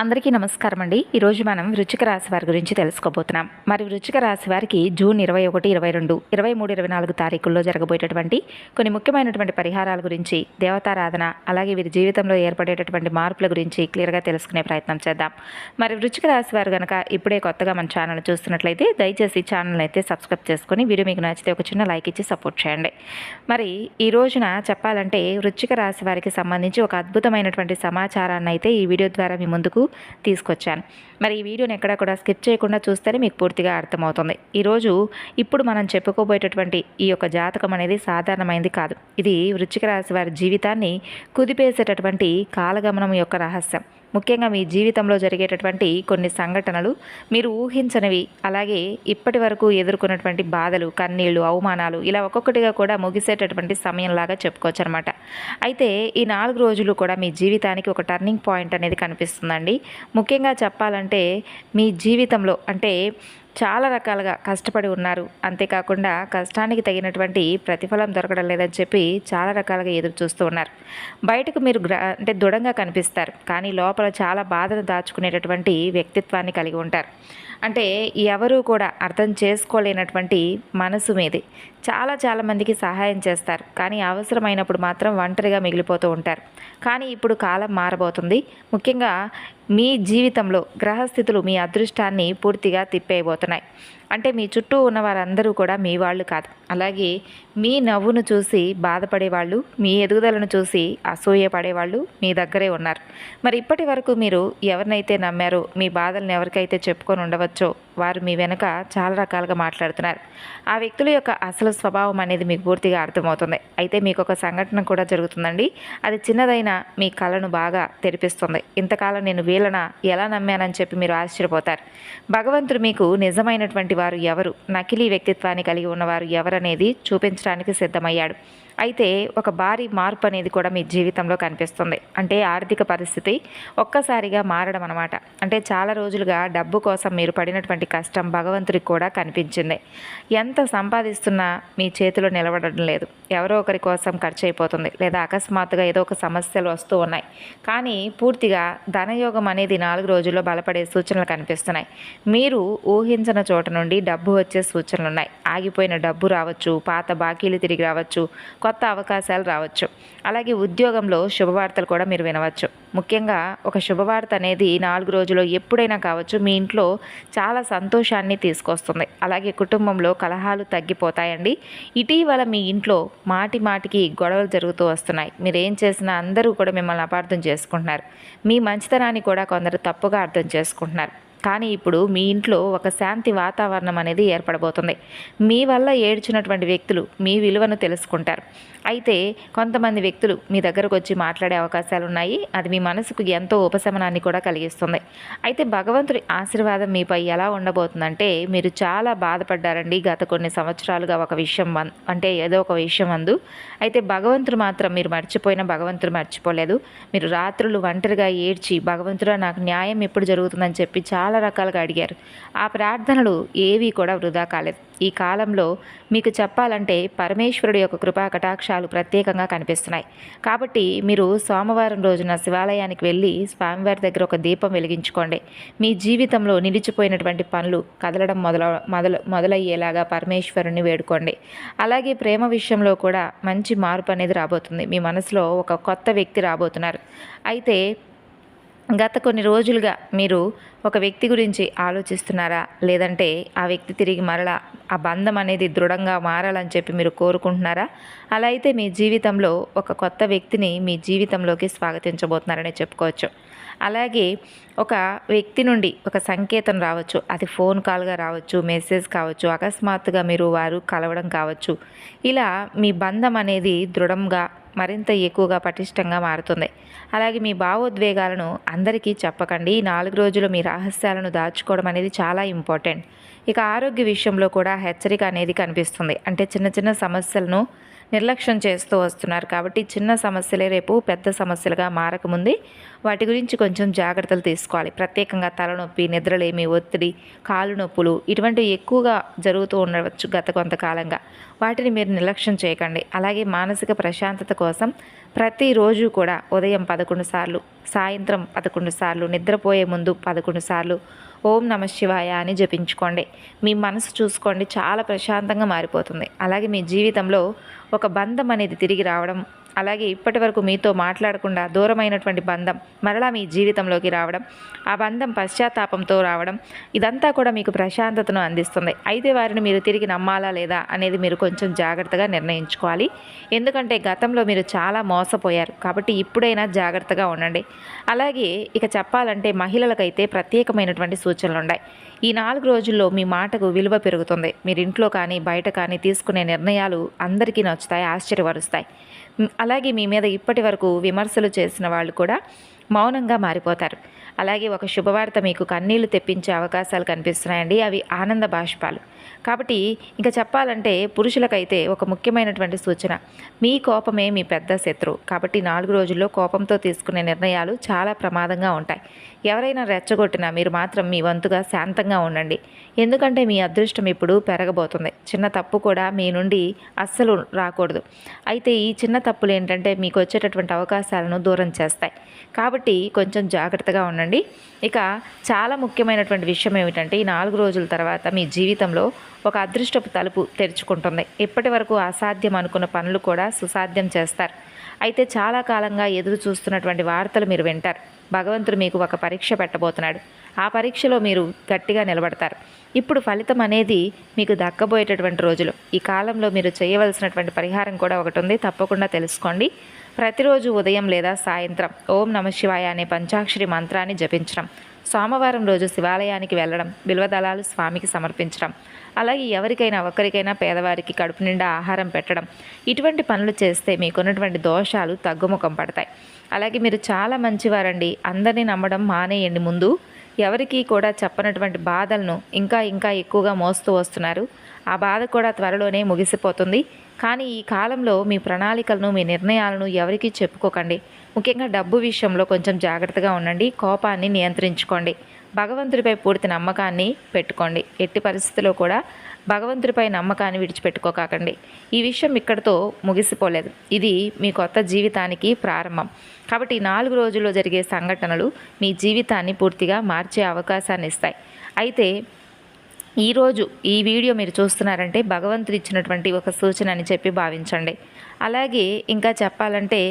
అందరికీ నమస్కారం అండి. ఈరోజు మనం వృశ్చిక రాశి వారి గురించి తెలుసుకోబోతున్నాం. మరి వృశ్చిక రాశి వారికి జూన్ 21, 22, 23, 24 తారీఖుల్లో జరగబోయేటటువంటి కొన్ని ముఖ్యమైనటువంటి పరిహారాల గురించి, దేవతారాధన, అలాగే వీరి జీవితంలో ఏర్పడేటటువంటి మార్పుల గురించి క్లియర్గా తెలుసుకునే ప్రయత్నం చేద్దాం. మరి వృశ్చిక రాశి వారు కనుక ఇప్పుడే కొత్తగా మన ఛానల్ చూస్తున్నట్లయితే దయచేసి ఛానల్ అయితే సబ్స్క్రైబ్ చేసుకొని వీడియో మీకు నచ్చితే ఒక చిన్న లైక్ ఇచ్చి సపోర్ట్ చేయండి. మరి ఈ రోజున చెప్పాలంటే వృశ్చిక రాశి వారికి సంబంధించి ఒక అద్భుతమైనటువంటి సమాచారాన్ని అయితే ఈ వీడియో ద్వారా మీ ముందుకు తీసుకొచ్చాను. మరి ఈ వీడియోని ఎక్కడ కూడా స్కిప్ చేయకుండా చూస్తేనే మీకు పూర్తిగా అర్థమవుతుంది. ఈరోజు ఇప్పుడు మనం చెప్పుకోబోయేటటువంటి ఈ యొక్క జాతకం అనేది సాధారణమైనది కాదు. ఇది వృశ్చిక రాశి వారి జీవితాన్ని కుదిపేసేటటువంటి కాలగమనం యొక్క రహస్యం. ముఖ్యంగా మీ జీవితంలో జరిగేటటువంటి కొన్ని సంఘటనలు మీరు ఊహించనివి, అలాగే ఇప్పటి వరకు ఎదుర్కొన్నటువంటి బాధలు, కన్నీళ్లు, అవమానాలు ఇలా ఒక్కొక్కటిగా కూడా ముగిసేటటువంటి సమయంలాగా చెప్పుకోవచ్చు అనమాట. అయితే ఈ 4 రోజులు కూడా మీ జీవితానికి ఒక టర్నింగ్ పాయింట్ అనేది కనిపిస్తుందండి. ముఖ్యంగా చెప్పాలంటే మీ జీవితంలో అంటే చాలా రకాలుగా కష్టపడి ఉన్నారు. అంతేకాకుండా కష్టానికి తగినటువంటి ప్రతిఫలం దొరకడం లేదని చెప్పి చాలా రకాలుగా ఎదురు చూస్తూ ఉన్నారు. బయటకు మీరు అంటే దృఢంగా కనిపిస్తారు, కానీ లోపల చాలా బాధను దాచుకునేటటువంటి వ్యక్తిత్వాన్ని కలిగి ఉంటారు. అంటే ఎవరూ కూడా అర్థం చేసుకోలేనటువంటి మనసు మీది. చాలా మందికి సహాయం చేస్తారు, కానీ అవసరమైనప్పుడు మాత్రం ఒంటరిగా మిగిలిపోతూ ఉంటారు. కానీ ఇప్పుడు కాలం మారబోతుంది. ముఖ్యంగా మీ జీవితంలో గ్రహస్థితులు మీ అదృష్టాన్ని పూర్తిగా తిప్పేయబోతున్నాయి. అంటే మీ చుట్టూ ఉన్న వారందరూ కూడా మీ వాళ్ళు కాదు. అలాగే మీ నవ్వును చూసి బాధపడేవాళ్ళు, మీ ఎదుగుదలను చూసి అసూయపడేవాళ్ళు మీ దగ్గరే ఉన్నారు. మరి ఇప్పటి వరకు మీరు ఎవరినైతే నమ్మారో, మీ బాధలను ఎవరికైతే చెప్పుకొని ఉండవచ్చో వారు మీ వెనుక చాలా రకాలుగా మాట్లాడుతున్నారు. ఆ వ్యక్తుల యొక్క అసలు స్వభావం అనేది మీకు పూర్తిగా అర్థమవుతుంది. అయితే మీకు ఒక సంఘటన కూడా జరుగుతుందండి. అది చిన్నదైనా మీ కళను బాగా తెరిపిస్తుంది. ఇంతకాలం నేను వీళ్ళన ఎలా నమ్మానని చెప్పి మీరు ఆశ్చర్యపోతారు. భగవంతుడు మీకు నిజమైనటువంటి వారు ఎవరు, నకిలీ వ్యక్తిత్వాన్ని కలిగి ఉన్నవారు ఎవరనేది చూపించడానికి సిద్ధమయ్యాడు. అయితే ఒక భారీ మార్పు అనేది కూడా మీ జీవితంలో కనిపిస్తుంది. అంటే ఆర్థిక పరిస్థితి ఒక్కసారిగా మారడం అనమాట. అంటే చాలా రోజులుగా డబ్బు కోసం మీరు పడినటువంటి కష్టం భగవంతుడికి కూడా కనిపించింది. ఎంత సంపాదిస్తున్నా మీ చేతిలో నిలబడడం లేదు. ఎవరో ఒకరి కోసం ఖర్చు అయిపోతుంది, లేదా అకస్మాత్తుగా ఏదో ఒక సమస్యలు వస్తూ ఉన్నాయి. కానీ పూర్తిగా ధనయోగం అనేది 4 రోజుల్లో బలపడే సూచనలు కనిపిస్తున్నాయి. మీరు ఊహించిన చోట నుండి డబ్బు వచ్చే సూచనలు ఉన్నాయి. ఆగిపోయిన డబ్బు రావచ్చు, పాత బాకీలు తిరిగి రావచ్చు, కొత్త అవకాశాలు రావచ్చు. అలాగే ఉద్యోగంలో శుభవార్తలు కూడా మీరు వినవచ్చు. ముఖ్యంగా ఒక శుభవార్త అనేది 4 రోజుల్లో ఎప్పుడైనా కావచ్చు, మీ ఇంట్లో చాలా సంతోషాన్ని తీసుకొస్తుంది. అలాగే కుటుంబంలో కలహాలు తగ్గిపోతాయండి. ఇటీవల మీ ఇంట్లో మాటికి గొడవలు జరుగుతూ వస్తున్నాయి. మీరు ఏం చేసినా అందరూ కూడా మిమ్మల్ని అపార్థం చేసుకుంటున్నారు. మీ మంచితనాన్ని కూడా కొందరు తప్పుగా అర్థం చేసుకుంటున్నారు. కానీ ఇప్పుడు మీ ఇంట్లో ఒక శాంతి వాతావరణం అనేది ఏర్పడబోతుంది. మీ వల్ల ఏడ్చినటువంటి వ్యక్తులు మీ విలువను తెలుసుకుంటారు. అయితే కొంతమంది వ్యక్తులు మీ దగ్గరకు వచ్చి మాట్లాడే అవకాశాలు ఉన్నాయి. అది మీ మనసుకు ఎంతో ఉపశమనాన్ని కూడా కలిగిస్తుంది. అయితే భగవంతుడి ఆశీర్వాదం మీపై ఎలా ఉండబోతుందంటే, మీరు చాలా బాధపడ్డారండి గత కొన్ని సంవత్సరాలుగా ఒక విషయం అంటే ఏదో ఒక విషయం అందు. అయితే భగవంతుడు మాత్రం మీరు మర్చిపోయిన భగవంతుడు మర్చిపోలేదు. మీరు రాత్రులు ఒంటరిగా ఏడ్చి భగవంతుడా నాకు న్యాయం ఎప్పుడు జరుగుతుందని చెప్పి చాలా రకాలుగా అడిగారు. ఆ ప్రార్థనలు ఏవి కూడా వృధా కాలేదు. ఈ కాలంలో మీకు చెప్పాలంటే పరమేశ్వరుడి యొక్క కృపా కటాక్షాలు ప్రత్యేకంగా కనిపిస్తున్నాయి. కాబట్టి మీరు సోమవారం రోజున శివాలయానికి వెళ్ళి స్వామివారి దగ్గర ఒక దీపం వెలిగించుకోండి. మీ జీవితంలో నిలిచిపోయినటువంటి పనులు కదలడం మొదలయ్యేలాగా పరమేశ్వరుని వేడుకోండి. అలాగే ప్రేమ విషయంలో కూడా మంచి మార్పు అనేది రాబోతుంది. మీ మనసులో ఒక కొత్త వ్యక్తి రాబోతున్నారు. అయితే గత కొన్ని రోజులుగా మీరు ఒక వ్యక్తి గురించి ఆలోచిస్తున్నారా, లేదంటే ఆ వ్యక్తి తిరిగి మరలా ఆ బంధం అనేది దృఢంగా మారాలని చెప్పి మీరు కోరుకుంటున్నారా? అలా అయితే మీ జీవితంలో ఒక కొత్త వ్యక్తిని మీ జీవితంలోకి స్వాగతించబోతున్నారని చెప్పుకోవచ్చు. అలాగే ఒక వ్యక్తి నుండి ఒక సంకేతం రావచ్చు. అది ఫోన్ కాల్గా రావచ్చు, మెసేజ్ కావచ్చు, అకస్మాత్తుగా మీరు వారు కలవడం కావచ్చు. ఇలా మీ బంధం అనేది దృఢంగా మరింత ఎక్కువగా పటిష్టంగా మారుతుంది. అలాగే మీ భావోద్వేగాలను అందరికీ చెప్పకండి. 4 రోజులు మీ రహస్యాలను దాచుకోవడం అనేది చాలా ఇంపార్టెంట్. ఇక ఆరోగ్య విషయంలో కూడా హెచ్చరిక అనేది కనిపిస్తుంది. అంటే చిన్న సమస్యలను నిర్లక్ష్యం చేస్తూ వస్తున్నారు. కాబట్టి చిన్న సమస్యలే రేపు పెద్ద సమస్యలుగా మారకముందే వాటి గురించి కొంచెం జాగ్రత్తలు తీసుకోవాలి. ప్రత్యేకంగా తలనొప్పి, నిద్రలేమి, ఒత్తిడి, కాలు నొప్పులు ఇటువంటివి ఎక్కువగా జరుగుతూ ఉండవచ్చు గత కొంతకాలంగా. వాటిని మీరు నిర్లక్ష్యం చేయకండి. అలాగే మానసిక ప్రశాంతత కోసం ప్రతిరోజు కూడా ఉదయం 11 సార్లు, సాయంత్రం 11 సార్లు, నిద్రపోయే ముందు 11 సార్లు ఓం నమ శివాయ అని జపించుకోండి. మీ మనసు చూసుకోండి, చాలా ప్రశాంతంగా మారిపోతుంది. అలాగే మీ జీవితంలో ఒక బంధం అనేది తిరిగి రావడం, అలాగే ఇప్పటి వరకు మీతో మాట్లాడకుండా దూరమైనటువంటి బంధం మరలా మీ జీవితంలోకి రావడం, ఆ బంధం పశ్చాత్తాపంతో రావడం, ఇదంతా కూడా మీకు ప్రశాంతతను అందిస్తుంది. అయితే వారిని మీరు తిరిగి నమ్మాలా లేదా అనేది మీరు కొంచెం జాగ్రత్తగా నిర్ణయించుకోవాలి. ఎందుకంటే గతంలో మీరు చాలా మోసపోయారు, కాబట్టి ఇప్పుడైనా జాగ్రత్తగా ఉండండి. అలాగే ఇక చెప్పాలంటే మహిళలకైతే ప్రత్యేకమైనటువంటి సూచనలు ఉన్నాయి. ఈ 4 రోజుల్లో మీ మాటకు విలువ పెరుగుతుంది. మీరు ఇంట్లో కానీ బయట కానీ తీసుకునే నిర్ణయాలు అందరికీ నచ్చుతాయి, ఆశ్చర్యపరుస్తాయి. అలాగే మీ మీద ఇప్పటి వరకు విమర్శలు చేసిన వాళ్ళు కూడా మౌనంగా మారిపోతారు. అలాగే ఒక శుభవార్త మీకు కన్నీళ్లు తెప్పించే అవకాశాలు కనిపిస్తున్నాయండి. అవి ఆనంద బాష్పాలు. కాబట్టి ఇంకా చెప్పాలంటే పురుషులకైతే ఒక ముఖ్యమైనటువంటి సూచన, మీ కోపమే మీ పెద్ద శత్రువు. కాబట్టి 4 రోజుల్లో కోపంతో తీసుకునే నిర్ణయాలు చాలా ప్రమాదంగా ఉంటాయి. ఎవరైనా రెచ్చగొట్టినా మీరు మాత్రం మీ వంతుగా శాంతంగా ఉండండి. ఎందుకంటే మీ అదృష్టం ఇప్పుడు పెరగబోతుంది. చిన్న తప్పు కూడా మీ నుండి అస్సలు రాకూడదు. అయితే ఈ చిన్న తప్పులు ఏంటంటే మీకు వచ్చేటటువంటి అవకాశాలను దూరం చేస్తాయి. కాబట్టి కొంచెం జాగ్రత్తగా ఉండండి. ఇక చాలా ముఖ్యమైనటువంటి విషయం ఏమిటంటే ఈ 4 రోజుల తర్వాత మీ జీవితంలో ఒక అదృష్టపు తలుపు తెరుచుకుంటుంది. ఇప్పటి వరకు అసాధ్యం అనుకున్న పనులు కూడా సుసాధ్యం చేస్తారు. అయితే చాలా కాలంగా ఎదురు చూస్తున్నటువంటి వార్తలు మీరు వింటారు. భగవంతుడు మీకు ఒక పరీక్ష పెట్టబోతున్నాడు. ఆ పరీక్షలో మీరు గట్టిగా నిలబడతారు. ఇప్పుడు ఫలితం అనేది మీకు దక్కబోయేటటువంటి రోజులు. ఈ కాలంలో మీరు చేయవలసినటువంటి పరిహారం కూడా ఒకటి ఉంది, తప్పకుండా తెలుసుకోండి. ప్రతిరోజు ఉదయం లేదా సాయంత్రం ఓం నమ శివాయ అనే పంచాక్షరి మంత్రాన్ని జపించడం, సోమవారం రోజు శివాలయానికి వెళ్ళడం, బిల్వదళాలు స్వామికి సమర్పించడం, అలాగే ఎవరికైనా ఒకరికైనా పేదవారికి కడుపు నిండా ఆహారం పెట్టడం, ఇటువంటి పనులు చేస్తే మీకున్నటువంటి దోషాలు తగ్గుముఖం పడతాయి. అలాగే మీరు చాలా మంచివారండి. అందరినీ నమ్మడం మానేయండి. ముందు ఎవరికీ కూడా చెప్పనటువంటి బాధలను ఇంకా ఇంకా ఎక్కువగా మోస్తూ వస్తున్నారు. ఆ బాధ కూడా త్వరలోనే ముగిసిపోతుంది. కానీ ఈ కాలంలో మీ ప్రణాళికలను, మీ నిర్ణయాలను ఎవరికీ చెప్పుకోకండి. ముఖ్యంగా డబ్బు విషయంలో కొంచెం జాగ్రత్తగా ఉండండి. కోపాన్ని నియంత్రించుకోండి. భగవంతుడిపై పూర్తి నమ్మకాన్ని పెట్టుకోండి. ఎట్టి పరిస్థితుల్లో కూడా భగవంతుడిపై నమ్మకాన్ని విడిచిపెట్టుకోకండి. ఈ విషయం ఇక్కడితో ముగిసిపోలేదు. ఇది మీ కొత్త జీవితానికి ప్రారంభం. కాబట్టి 4 రోజుల్లో జరిగే సంఘటనలు మీ జీవితాన్ని పూర్తిగా మార్చే అవకాశాన్ని ఇస్తాయి. అయితే ఈరోజు ఈ వీడియో మీరు చూస్తున్నారంటే భగవంతుడు ఇచ్చినటువంటి ఒక సూచన అని చెప్పి భావించండి. అలాగే ఇంకా చెప్పాలంటే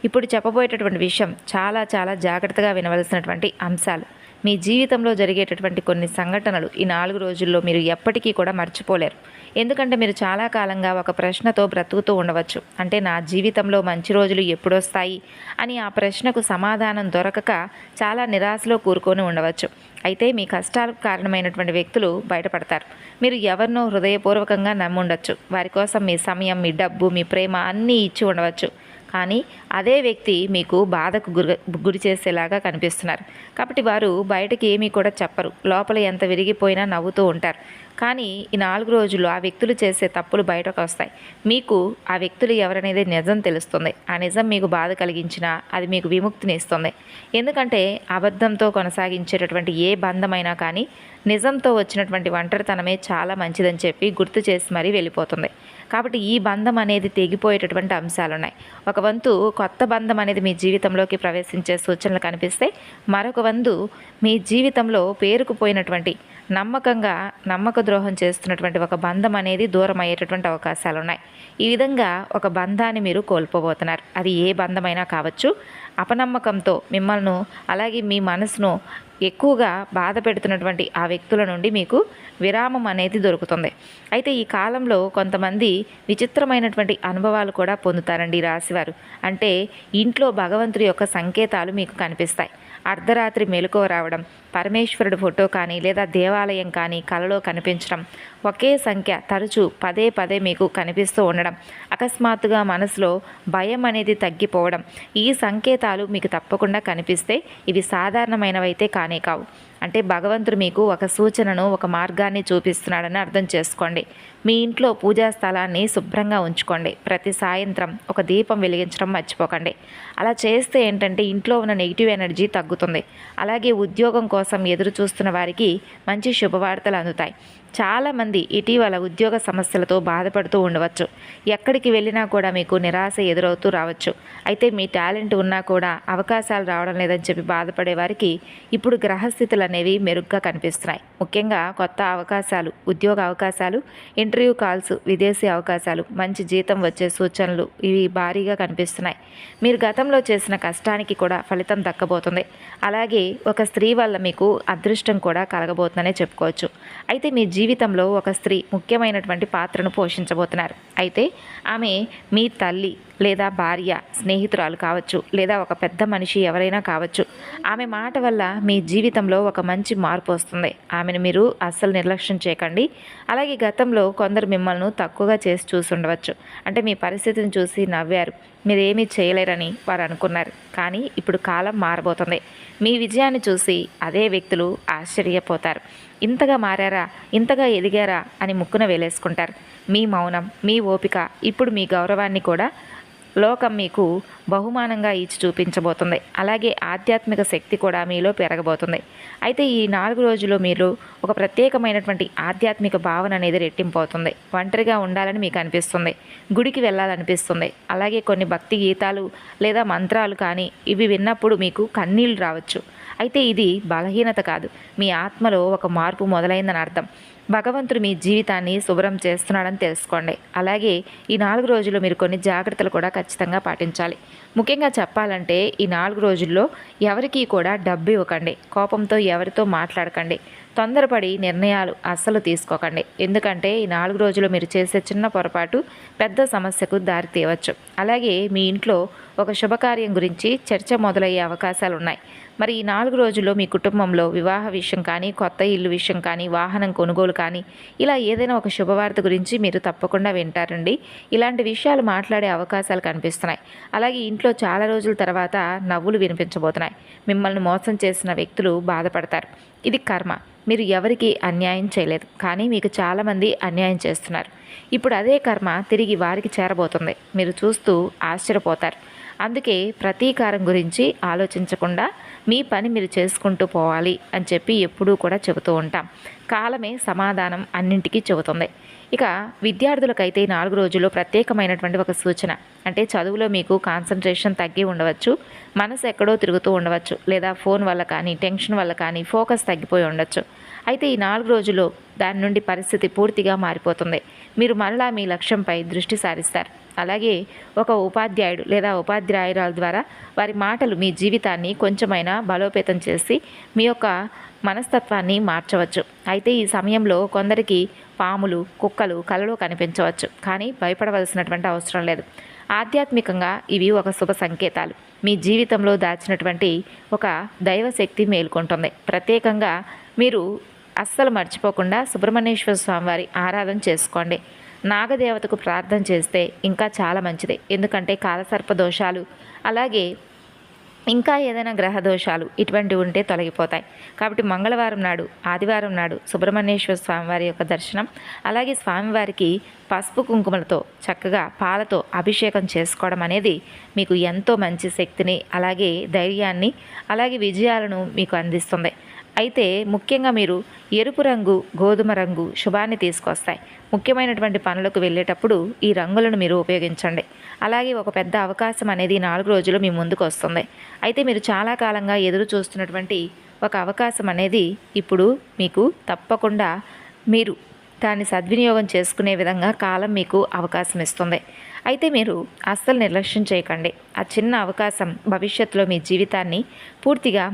ఇప్పుడు చెప్పబోయేటటువంటి విషయం చాలా చాలా జాగ్రత్తగా వినవలసినటువంటి అంశాలు. మీ జీవితంలో జరిగేటటువంటి కొన్ని సంఘటనలు ఈ 4 రోజుల్లో మీరు ఎప్పటికీ కూడా మర్చిపోలేరు. ఎందుకంటే మీరు చాలా కాలంగా ఒక ప్రశ్నతో బ్రతుకుతూ ఉండవచ్చు. అంటే నా జీవితంలో మంచి రోజులు ఎప్పుడొస్తాయి అని ఆ ప్రశ్నకు సమాధానం దొరకక చాలా నిరాశలో కూరుకొని ఉండవచ్చు. అయితే మీ కష్టాలకు కారణమైనటువంటి వ్యక్తులు బయటపడతారు. మీరు ఎవరినో హృదయపూర్వకంగా నమ్ముండొచ్చు. వారి కోసం మీ సమయం, మీ డబ్బు, మీ ప్రేమ అన్నీ ఇచ్చి ఉండవచ్చు. కానీ అదే వ్యక్తి మీకు బాధకు గురి చేసేలాగా కనిపిస్తున్నారు. కాబట్టి వారు బయటకి ఏమీ కూడా చెప్పరు. లోపల ఎంత విరిగిపోయినా నవ్వుతూ ఉంటారు. కానీ ఈ 4 రోజుల్లో ఆ వ్యక్తులు చేసే తప్పులు బయటకు వస్తాయి. మీకు ఆ వ్యక్తులు ఎవరనేది నిజం తెలుస్తుంది. ఆ నిజం మీకు బాధ కలిగించినా అది మీకు విముక్తిని ఇస్తుంది. ఎందుకంటే అబద్ధంతో కొనసాగించేటటువంటి ఏ బంధమైనా కానీ నిజంతో వచ్చినటువంటి ఒంటరితనమే చాలా మంచిదని చెప్పి గుర్తు చేసి మరీ వెళ్ళిపోతుంది. కాబట్టి ఈ బంధం అనేది తెగిపోయేటటువంటి అంశాలు ఉన్నాయి. ఒక వంతు కొత్త బంధం అనేది మీ జీవితంలోకి ప్రవేశించే సూచనలు కనిపిస్తే, మరొక వంతు మీ జీవితంలో పేరుకుపోయినటువంటి నమ్మకంగా నమ్మక ద్రోహం చేస్తున్నటువంటి ఒక బంధం అనేది దూరం అయ్యేటటువంటి అవకాశాలు ఉన్నాయి. ఈ విధంగా ఒక బంధాన్ని మీరు కోల్పోబోతున్నారు. అది ఏ బంధమైనా కావచ్చు. అపనమ్మకంతో మిమ్మల్ని అలాగే మీ మనసును ఎక్కువగా బాధ పెడుతున్నటువంటి ఆ వ్యక్తుల నుండి మీకు విరామం అనేది దొరుకుతుంది. అయితే ఈ కాలంలో కొంతమంది విచిత్రమైనటువంటి అనుభవాలు కూడా పొందుతారండి ఈ రాశివారు. అంటే ఇంట్లో భగవంతుడి యొక్క సంకేతాలు మీకు కనిపిస్తాయి. అర్ధరాత్రి మెలకువ రావడం, పరమేశ్వరుడు ఫోటో కానీ లేదా దేవాలయం కానీ కలలో కనిపించడం, ఒకే సంఖ్య తరచూ పదే పదే మీకు కనిపిస్తూ ఉండడం, అకస్మాత్తుగా మనసులో భయం అనేది తగ్గిపోవడం, ఈ సంకేతాలు మీకు తప్పకుండా కనిపిస్తే ఇవి సాధారణమైనవైతే కానే కావు. అంటే భగవంతుడు మీకు ఒక సూచనను, ఒక మార్గాన్ని చూపిస్తున్నాడని అర్థం చేసుకోండి. మీ ఇంట్లో పూజా స్థలాన్ని శుభ్రంగా ఉంచుకోండి. ప్రతి సాయంత్రం ఒక దీపం వెలిగించడం మర్చిపోకండి. అలా చేస్తే ఏంటంటే ఇంట్లో ఉన్న నెగిటివ్ ఎనర్జీ తగ్గుతుంది. అలాగే ఉద్యోగం కోసం ఎదురు చూస్తున్న వారికి మంచి శుభవార్తలు అందుతాయి. చాలామంది ఇటీవల ఉద్యోగ సమస్యలతో బాధపడుతూ ఉండవచ్చు. ఎక్కడికి వెళ్ళినా కూడా మీకు నిరాశ ఎదురవుతూ రావచ్చు. అయితే మీ టాలెంట్ ఉన్నా కూడా అవకాశాలు రావడం లేదని చెప్పి బాధపడే వారికి ఇప్పుడు గ్రహస్థితులు అనేవి మెరుగ్గా కనిపిస్తున్నాయి. ముఖ్యంగా కొత్త అవకాశాలు, ఉద్యోగ అవకాశాలు, ఇంటర్వ్యూ కాల్స్, విదేశీ అవకాశాలు, మంచి జీతం వచ్చే సూచనలు ఇవి భారీగా కనిపిస్తున్నాయి. మీరు గతంలో చేసిన కష్టానికి కూడా ఫలితం దక్కబోతుంది. అలాగే ఒక స్త్రీ వల్ల మీకు అదృష్టం కూడా కలగబోతుందనే చెప్పుకోవచ్చు. అయితే మీ జీవితంలో ఒక స్త్రీ ముఖ్యమైనటువంటి పాత్రను పోషించబోతున్నారు. అయితే ఆమె మీ తల్లి లేదా భార్య, స్నేహితురాలు కావచ్చు, లేదా ఒక పెద్ద మనిషి ఎవరైనా కావచ్చు. ఆమె మాట వల్ల మీ జీవితంలో ఒక మంచి మార్పు వస్తుంది. ఆమెను మీరు అస్సలు నిర్లక్ష్యం చేయకండి. అలాగే గతంలో కొందరు మిమ్మల్ని తక్కువగా చేసి చూసుండవచ్చు. అంటే మీ పరిస్థితిని చూసి నవ్వారు, మీరేమీ చేయలేరని వారు అనుకున్నారు. కానీ ఇప్పుడు కాలం మారబోతుంది. మీ విజయాన్ని చూసి అదే వ్యక్తులు ఆశ్చర్యపోతారు. ఇంతగా మారారా, ఇంతగా ఎదిగారా అని ముక్కున వేలేసుకుంటారు. మీ మౌనం, మీ ఓపిక ఇప్పుడు మీ గౌరవాన్ని కూడా లోకం మీకు బహుమానంగా ఇచ్చి చూపించబోతుంది. అలాగే ఆధ్యాత్మిక శక్తి కూడా మీలో పెరగబోతుంది. అయితే ఈ 4 రోజుల్లో మీరు ఒక ప్రత్యేకమైనటువంటి ఆధ్యాత్మిక భావన అనేది రెట్టింపు అవుతుంది. ఒంటరిగా ఉండాలని మీకు అనిపిస్తుంది, గుడికి వెళ్ళాలనిపిస్తుంది. అలాగే కొన్ని భక్తి గీతాలు లేదా మంత్రాలు కానీ ఇవి విన్నప్పుడు మీకు కన్నీళ్లు రావచ్చు. అయితే ఇది బలహీనత కాదు, మీ ఆత్మలో ఒక మార్పు మొదలైందని అర్థం. భగవంతుడు మీ జీవితాన్ని శుభ్రం చేస్తున్నాడని తెలుసుకోండి. అలాగే ఈ 4 రోజులు మీరు కొన్ని జాగ్రత్తలు కూడా ఖచ్చితంగా పాటించాలి. ముఖ్యంగా చెప్పాలంటే ఈ 4 రోజుల్లో ఎవరికీ కూడా డబ్బు ఇవ్వకండి, కోపంతో ఎవరితో మాట్లాడకండి, తొందరపడి నిర్ణయాలు అస్సలు తీసుకోకండి. ఎందుకంటే ఈ 4 రోజులు మీరు చేసే చిన్న పొరపాటు పెద్ద సమస్యకు దారి తీయవచ్చు. అలాగే మీ ఇంట్లో ఒక శుభకార్యం గురించి చర్చ మొదలయ్యే అవకాశాలు ఉన్నాయి. మరి ఈ 4 రోజుల్లో మీ కుటుంబంలో వివాహ విషయం కానీ, కొత్త ఇల్లు విషయం కానీ, వాహనం కొనుగోలు కానీ ఇలా ఏదైనా ఒక శుభవార్త గురించి మీరు తప్పకుండా వింటారండి. ఇలాంటి విషయాలు మాట్లాడే అవకాశాలు కనిపిస్తున్నాయి. అలాగే ఇంట్లో చాలా రోజుల తర్వాత నవ్వులు వినిపించబోతున్నాయి. మిమ్మల్ని మోసం చేసిన వ్యక్తులు బాధపడతారు. ఇది కర్మ. మీరు ఎవరికి అన్యాయం చేయలేదు, కానీ మీకు చాలామంది అన్యాయం చేస్తున్నారు. ఇప్పుడు అదే కర్మ తిరిగి వారికి చేరబోతుంది. మీరు చూస్తూ ఆశ్చర్యపోతారు. అందుకే ప్రతీకారం గురించి ఆలోచించకుండా మీ పని మీరు చేసుకుంటూ పోవాలి అని చెప్పి ఎప్పుడూ కూడా చెబుతూ ఉంటాం. కాలమే సమాధానం అన్నింటికీ చెబుతుంది. ఇక విద్యార్థులకైతే 4 రోజుల్లో ప్రత్యేకమైనటువంటి ఒక సూచన. అంటే చదువులో మీకు కాన్సన్ట్రేషన్ తగ్గి ఉండవచ్చు, మనసు ఎక్కడో తిరుగుతూ ఉండవచ్చు, లేదా ఫోన్ వల్ల కానీ, టెన్షన్ వల్ల కానీ ఫోకస్ తగ్గిపోయి ఉండొచ్చు. అయితే ఈ 4 రోజుల్లో దాని నుండి పరిస్థితి పూర్తిగా మారిపోతుంది. మీరు మరలా మీ లక్ష్యంపై దృష్టి సారిస్తారు. అలాగే ఒక ఉపాధ్యాయుడు లేదా ఉపాధ్యాయురాల ద్వారా వారి మాటలు మీ జీవితాన్ని కొంచెమైనా బలోపేతం చేసి మీ యొక్క మనస్తత్వాన్ని మార్చవచ్చు. అయితే ఈ సమయంలో కొందరికి పాములు, కుక్కలు కలలో కనిపించవచ్చు, కానీ భయపడవలసినటువంటి అవసరం లేదు. ఆధ్యాత్మికంగా ఇవి ఒక శుభ సంకేతాలు. మీ జీవితంలో దాచినటువంటి ఒక దైవశక్తి మేల్కొంటుంది. ప్రత్యేకంగా మీరు అస్సలు మర్చిపోకుండా సుబ్రహ్మణ్యేశ్వర స్వామివారి ఆరాధన చేసుకోండి. నాగదేవతకు ప్రార్థన చేస్తే ఇంకా చాలా మంచిది. ఎందుకంటే కాలసర్ప దోషాలు, అలాగే ఇంకా ఏదైనా గ్రహ దోషాలు ఇటువంటివి ఉంటే తొలగిపోతాయి. కాబట్టి మంగళవారం నాడు, ఆదివారం నాడు సుబ్రహ్మణ్యేశ్వర స్వామివారి యొక్క దర్శనం, అలాగే స్వామివారికి పసుపు కుంకుమలతో చక్కగా పాలతో అభిషేకం చేసుకోవడం అనేది మీకు ఎంతో మంచి శక్తిని, అలాగే ధైర్యాన్ని, అలాగే విజయాలను మీకు అందిస్తుంది. అయితే ముఖ్యంగా మీరు ఎరుపు రంగు, గోధుమ రంగు శుభాన్ని తీసుకొస్తాయి. ముఖ్యమైనటువంటి పనులకు వెళ్ళేటప్పుడు ఈ రంగులను మీరు ఉపయోగించండి. అలాగే ఒక పెద్ద అవకాశం అనేది 4 రోజులు మీ ముందుకు వస్తుంది. అయితే మీరు చాలా కాలంగా ఎదురు చూస్తున్నటువంటి ఒక అవకాశం అనేది ఇప్పుడు మీకు తప్పకుండా మీరు దాన్ని సద్వినియోగం చేసుకునే విధంగా కాలం మీకు అవకాశం ఇస్తుంది. అయితే మీరు అస్సలు నిర్లక్ష్యం చేయకండి. ఆ చిన్న అవకాశం భవిష్యత్తులో మీ జీవితాన్ని పూర్తిగా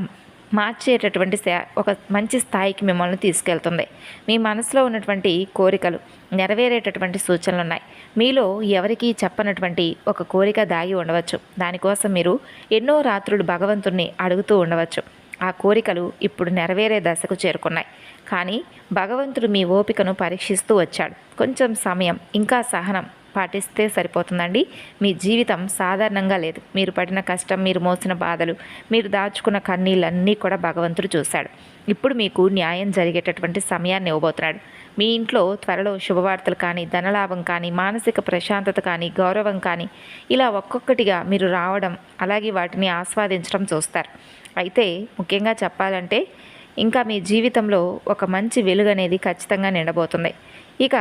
మార్చేటటువంటి ఒక మంచి స్థాయికి మిమ్మల్ని తీసుకెళ్తుంది. మీ మనసులో ఉన్నటువంటి కోరికలు నెరవేరేటటువంటి సూచనలు ఉన్నాయి. మీలో ఎవరికీ చెప్పనటువంటి ఒక కోరిక దాగి ఉండవచ్చు. దానికోసం మీరు ఎన్నో రాత్రులు భగవంతుణ్ణి అడుగుతూ ఉండవచ్చు. ఆ కోరికలు ఇప్పుడు నెరవేరే దశకు చేరుకున్నాయి. కానీ భగవంతుడు మీ ఓపికను పరీక్షిస్తూ వచ్చాడు. కొంచెం సమయం, ఇంకా సహనం పాటిస్తే సరిపోతుందండి. మీ జీవితం సాధారణంగా లేదు. మీరు పడిన కష్టం, మీరు మోసిన బాధలు, మీరు దాచుకున్న కన్నీళ్ళన్నీ కూడా భగవంతుడు చూశాడు. ఇప్పుడు మీకు న్యాయం జరిగేటటువంటి సమయాన్ని ఇవ్వబోతున్నాడు. మీ ఇంట్లో త్వరలో శుభవార్తలు కానీ, ధనలాభం కానీ, మానసిక ప్రశాంతత కానీ, గౌరవం కానీ ఇలా ఒక్కొక్కటిగా మీరు రావడం, అలాగే వాటిని ఆస్వాదించడం చూస్తారు. అయితే ముఖ్యంగా చెప్పాలంటే ఇంకా మీ జీవితంలో ఒక మంచి వెలుగు అనేది ఖచ్చితంగా నిండబోతుంది. ఇక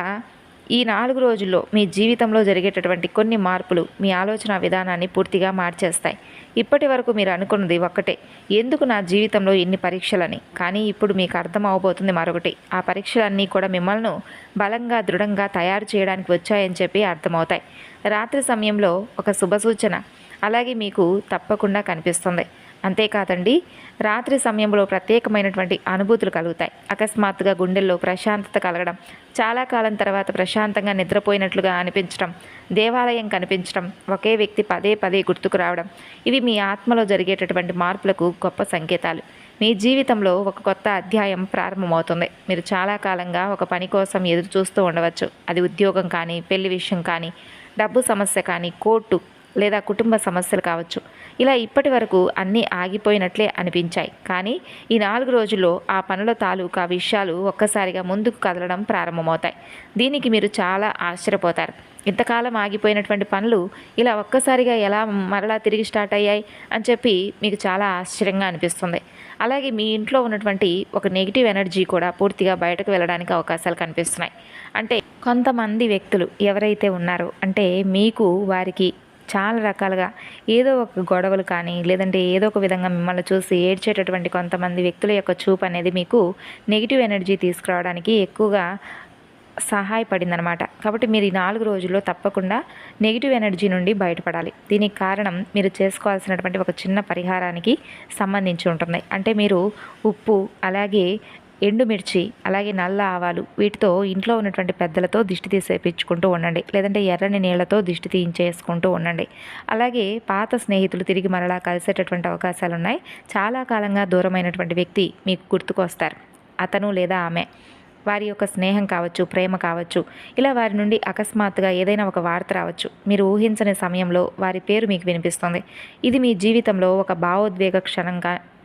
ఈ 4 రోజుల్లో మీ జీవితంలో జరిగేటటువంటి కొన్ని మార్పులు మీ ఆలోచన విధానాన్ని పూర్తిగా మార్చేస్తాయి. ఇప్పటి వరకు మీరు అనుకున్నది ఒక్కటే, ఎందుకు నా జీవితంలో ఇన్ని పరీక్షలని? కానీ ఇప్పుడు మీకు అర్థం అవబోతుంది మరొకటి. ఆ పరీక్షలన్నీ కూడా మిమ్మల్ని బలంగా దృఢంగా తయారు చేయడానికి వచ్చాయని చెప్పి అర్థమవుతాయి. రాత్రి సమయంలో ఒక శుభసూచన అలాగే మీకు తప్పకుండా కనిపిస్తుంది. అంతేకాదండి, రాత్రి సమయంలో ప్రత్యేకమైనటువంటి అనుభూతులు కలుగుతాయి. అకస్మాత్తుగా గుండెల్లో ప్రశాంతత కలగడం, చాలా కాలం తర్వాత ప్రశాంతంగా నిద్రపోయినట్లుగా అనిపించడం, దేవాలయం కనిపించడం, ఒకే వ్యక్తి పదే పదే గుర్తుకు రావడం, ఇవి మీ ఆత్మలో జరిగేటటువంటి మార్పులకు గొప్ప సంకేతాలు. మీ జీవితంలో ఒక కొత్త అధ్యాయం ప్రారంభమవుతుంది. మీరు చాలా కాలంగా ఒక పని కోసం ఎదురు చూస్తూ ఉండవచ్చు. అది ఉద్యోగం కానీ, పెళ్లి విషయం కానీ, డబ్బు సమస్య కానీ, కోర్టు లేదా కుటుంబ సమస్యలు కావచ్చు. ఇలా ఇప్పటి వరకు అన్నీ ఆగిపోయినట్లే అనిపించాయి. కానీ ఈ 4 రోజుల్లో ఆ పనుల తాలూకా విషయాలు ఒక్కసారిగా ముందుకు కదలడం ప్రారంభమవుతాయి. దీనికి మీరు చాలా ఆశ్చర్యపోతారు. ఇంతకాలం ఆగిపోయినటువంటి పనులు ఇలా ఒక్కసారిగా ఎలా మరలా తిరిగి స్టార్ట్ అయ్యాయి అని చెప్పి మీకు చాలా ఆశ్చర్యంగా అనిపిస్తుంది. అలాగే మీ ఇంట్లో ఉన్నటువంటి ఒక నెగిటివ్ ఎనర్జీ కూడా పూర్తిగా బయటకు వెళ్ళడానికి అవకాశాలు కనిపిస్తున్నాయి. అంటే కొంతమంది వ్యక్తులు ఎవరైతే ఉన్నారో, అంటే మీకు వారికి చాలా రకాలుగా ఏదో ఒక గొడవలు కానీ, లేదంటే ఏదో ఒక విధంగా మిమ్మల్ని చూసి ఏడ్చేటటువంటి కొంతమంది వ్యక్తుల యొక్క చూపు అనేది మీకు నెగిటివ్ ఎనర్జీ తీసుకురావడానికి ఎక్కువగా సహాయపడిందనమాట. కాబట్టి మీరు ఈ 4 రోజుల్లో తప్పకుండా నెగిటివ్ ఎనర్జీ నుండి బయటపడాలి. దీనికి కారణం మీరు చేసుకోవాల్సినటువంటి ఒక చిన్న పరిహారానికి సంబంధించి ఉంటుంది. అంటే మీరు ఉప్పు, అలాగే ఎండుమిర్చి, అలాగే నల్ల ఆవాలు, వీటితో ఇంట్లో ఉన్నటువంటి పెద్దలతో దిష్టి తీసేపించుకుంటూ ఉండండి. లేదంటే ఎర్రని నీళ్లతో దిష్టి తీయించేసుకుంటూ ఉండండి. అలాగే పాత స్నేహితులు తిరిగి మరలా కలిసేటటువంటి అవకాశాలు ఉన్నాయి. చాలా కాలంగా దూరమైనటువంటి వ్యక్తి మీకు గుర్తుకొస్తారు. అతను లేదా ఆమె, వారి యొక్క స్నేహం కావచ్చు, ప్రేమ కావచ్చు, ఇలా వారి నుండి అకస్మాత్తుగా ఏదైనా ఒక వార్త రావచ్చు. మీరు ఊహించని సమయంలో వారి పేరు మీకు వినిపిస్తుంది. ఇది మీ జీవితంలో ఒక భావోద్వేగ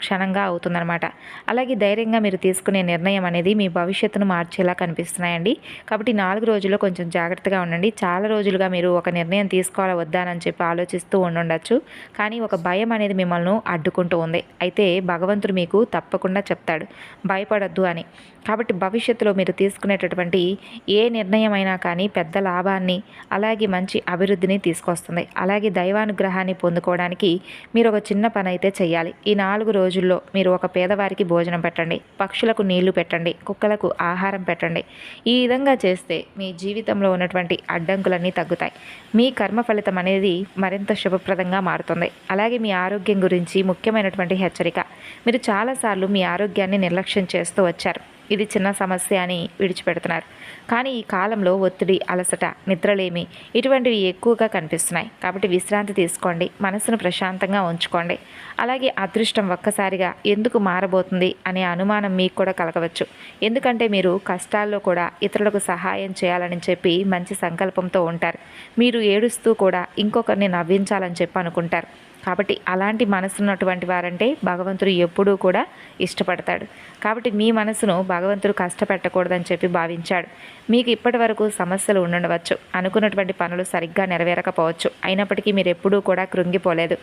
క్షణంగా అవుతుందన్నమాట. అలాగే ధైర్యంగా మీరు తీసుకునే నిర్ణయం అనేది మీ భవిష్యత్తును మార్చేలా కనిపిస్తున్నాయండి. కాబట్టి 4 రోజుల్లో కొంచెం జాగ్రత్తగా ఉండండి. చాలా రోజులుగా మీరు ఒక నిర్ణయం తీసుకోవాలా వద్దా అని చెప్పి ఆలోచిస్తూ ఉండొచ్చు. కానీ ఒక భయం అనేది మిమ్మల్ని అడ్డుకుంటూ ఉంది. అయితే భగవంతుడు మీకు తప్పకుండా చెప్తాడు, భయపడొద్దు అని. కాబట్టి భవిష్యత్తులో మీరు తీసుకునేటటువంటి ఏ నిర్ణయం అయినా కానీ పెద్ద లాభాన్ని, అలాగే మంచి అభివృద్ధిని తీసుకొస్తుంది. అలాగే దైవానుగ్రహాన్ని పొందుకోవడానికి మీరు ఒక చిన్న పని అయితే చేయాలి. ఈ 4 రోజుల్లో మీరు ఒక పేదవారికి భోజనం పెట్టండి, పక్షులకు నీళ్లు పెట్టండి, కుక్కలకు ఆహారం పెట్టండి. ఈ విధంగా చేస్తే మీ జీవితంలో ఉన్నటువంటి అడ్డంకులన్నీ తగ్గుతాయి. మీ కర్మ ఫలితం అనేది మరింత శుభప్రదంగా మారుతుంది. అలాగే మీ ఆరోగ్యం గురించి ముఖ్యమైనటువంటి హెచ్చరిక. మీరు చాలాసార్లు మీ ఆరోగ్యాన్ని నిర్లక్ష్యం చేస్తూ వచ్చారు. ఇది చిన్న సమస్య అని విడిచిపెడుతున్నారు. కానీ ఈ కాలంలో ఒత్తిడి, అలసట, నిద్రలేమి ఇటువంటివి ఎక్కువగా కనిపిస్తున్నాయి. కాబట్టి విశ్రాంతి తీసుకోండి, మనసును ప్రశాంతంగా ఉంచుకోండి. అలాగే అదృష్టం ఒక్కసారిగా ఎందుకు మారబోతుంది అనే అనుమానం మీకు కూడా కలగవచ్చు. ఎందుకంటే మీరు కష్టాల్లో కూడా ఇతరులకు సహాయం చేయాలని చెప్పి మంచి సంకల్పంతో ఉంటారు. మీరు ఏడుస్తూ కూడా ఇంకొకరిని నవ్వించాలని చెప్పి అనుకుంటారు. కాబట్టి అలాంటి మనసున్నటువంటి వారంటే భగవంతుడు ఎప్పుడూ కూడా ఇష్టపడతాడు. కాబట్టి మీ మనసును భగవంతుడు కష్టపెట్టకూడదని చెప్పి భావించాడు. మీకు ఇప్పటి వరకు సమస్యలు ఉండవచ్చు, అనుకున్నటువంటి పనులు సరిగ్గా నెరవేరకపోవచ్చు. అయినప్పటికీ మీరు ఎప్పుడూ కూడా కృంగిపోలేదు,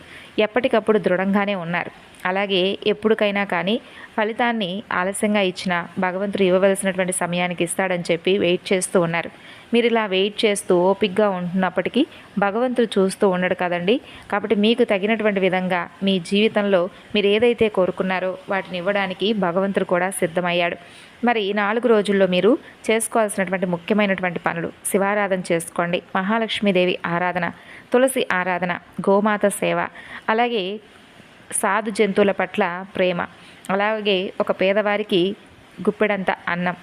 ఎప్పటికప్పుడు దృఢంగానే ఉన్నారు. అలాగే ఎప్పటికైనా కానీ ఫలితాన్ని ఆలస్యంగా ఇచ్చినా భగవంతుడు ఇవ్వవలసినటువంటి సమయానికి ఇస్తాడని చెప్పి వెయిట్ చేస్తూ ఉన్నారు. మీరు ఇలా వెయిట్ చేస్తూ ఓపికగా ఉంటున్నప్పటికీ భగవంతుడు చూస్తూ ఉండడు కదండి. కాబట్టి మీకు తగినటువంటి విధంగా మీ జీవితంలో మీరు ఏదైతే కోరుకున్నారో వాటిని ఇవ్వడానికి భగవంతుడు కూడా సిద్ధమయ్యాడు. మరి ఈ 4 రోజుల్లో మీరు చేసుకోవాల్సినటువంటి ముఖ్యమైనటువంటి పనులు: శివారాధన చేసుకోండి, మహాలక్ష్మీదేవి ఆరాధన, తులసి ఆరాధన, గోమాత సేవ, అలాగే సాధు జంతువుల పట్ల ప్రేమ, అలాగే ఒక పేదవారికి గుప్పెడంత అన్నం.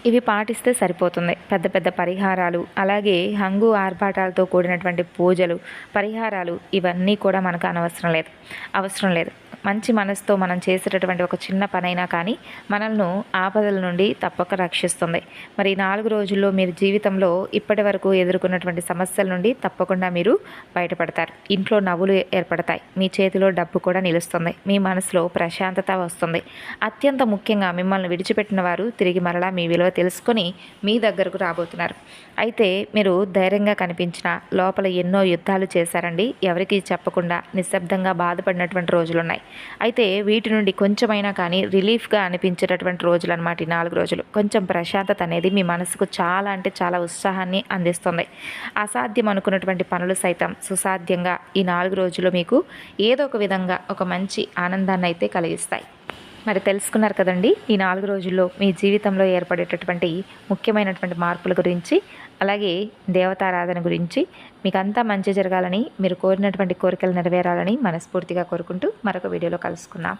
ఇవి పాటిస్తే సరిపోతుంది. పెద్ద పెద్ద పరిహారాలు, అలాగే హంగు ఆర్భాటాలతో కూడినటువంటి పూజలు, పరిహారాలు ఇవన్నీ కూడా మనకు అవసరం లేదు. మంచి మనసుతో మనం చేసేటటువంటి ఒక చిన్న పనైనా కానీ మనల్ని ఆపదల నుండి తప్పక రక్షిస్తుంది. మరి 4 రోజుల్లో మీరు జీవితంలో ఇప్పటి వరకు ఎదుర్కొన్నటువంటి సమస్యల నుండి తప్పకుండా మీరు బయటపడతారు. ఇంట్లో నవ్వులు ఏర్పడతాయి, మీ చేతిలో డబ్బు కూడా నిలుస్తుంది, మీ మనసులో ప్రశాంతత వస్తుంది. అత్యంత ముఖ్యంగా మిమ్మల్ని విడిచిపెట్టిన వారు తిరిగి మరలా మీ విలువ తెలుసుకొని మీ దగ్గరకు రాబోతున్నారు. అయితే మీరు ధైర్యంగా కనిపించిన లోపల ఎన్నో యుద్ధాలు చేశారండి. ఎవరికీ చెప్పకుండా నిశ్శబ్దంగా బాధపడినటువంటి రోజులున్నాయి. అయితే వీటి నుండి కొంచెమైనా కానీ రిలీఫ్గా అనిపించేటటువంటి రోజులు అన్నమాట ఈ 4 రోజులు. కొంచెం ప్రశాంతత అనేది మీ మనసుకు చాలా అంటే చాలా ఉత్సాహాన్ని అందిస్తుంది. అసాధ్యం అనుకున్నటువంటి పనులు సైతం సుసాధ్యంగా ఈ 4 రోజులు మీకు ఏదో ఒక విధంగా ఒక మంచి ఆనందాన్ని అయితే కలిగిస్తాయి. మరి తెలుసుకున్నారు కదండి, ఈ 4 రోజుల్లో మీ జీవితంలో ఏర్పడేటటువంటి ముఖ్యమైనటువంటి మార్పుల గురించి, అలాగే దేవతారాధన గురించి. మీకు అంతా మంచి జరగాలని, మీరు కోరినటువంటి కోరికలు నెరవేరాలని మనస్ఫూర్తిగా కోరుకుంటూ మరొక వీడియోలో కలుసుకుందాం.